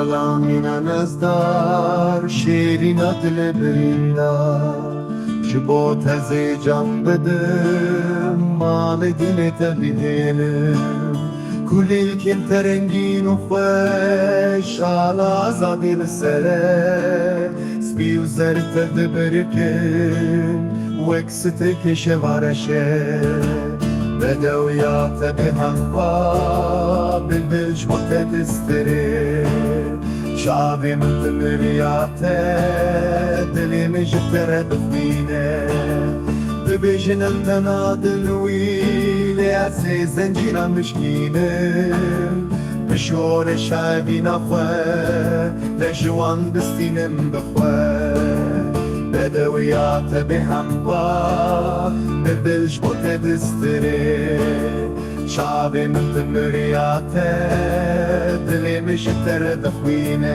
Salamina nazdar şerina dile brindar Jibo teze can bedim male dile tebidelim Kulil kim terengin u feş ala azadil sere Spiu zerte de berikin Weksite keşe vareşe بدويات بهنقا بالبلج متدستري شعبي متمريات دلي مجترد فينا ببيجن انتنا دلويل يا سي زنجينا مشكينة بشور شعبي نخوة لجوان دستينم بخوة بدويات بهنقا بالبلج متدستري شعبي من تمرياته دلي مش ترد خوينه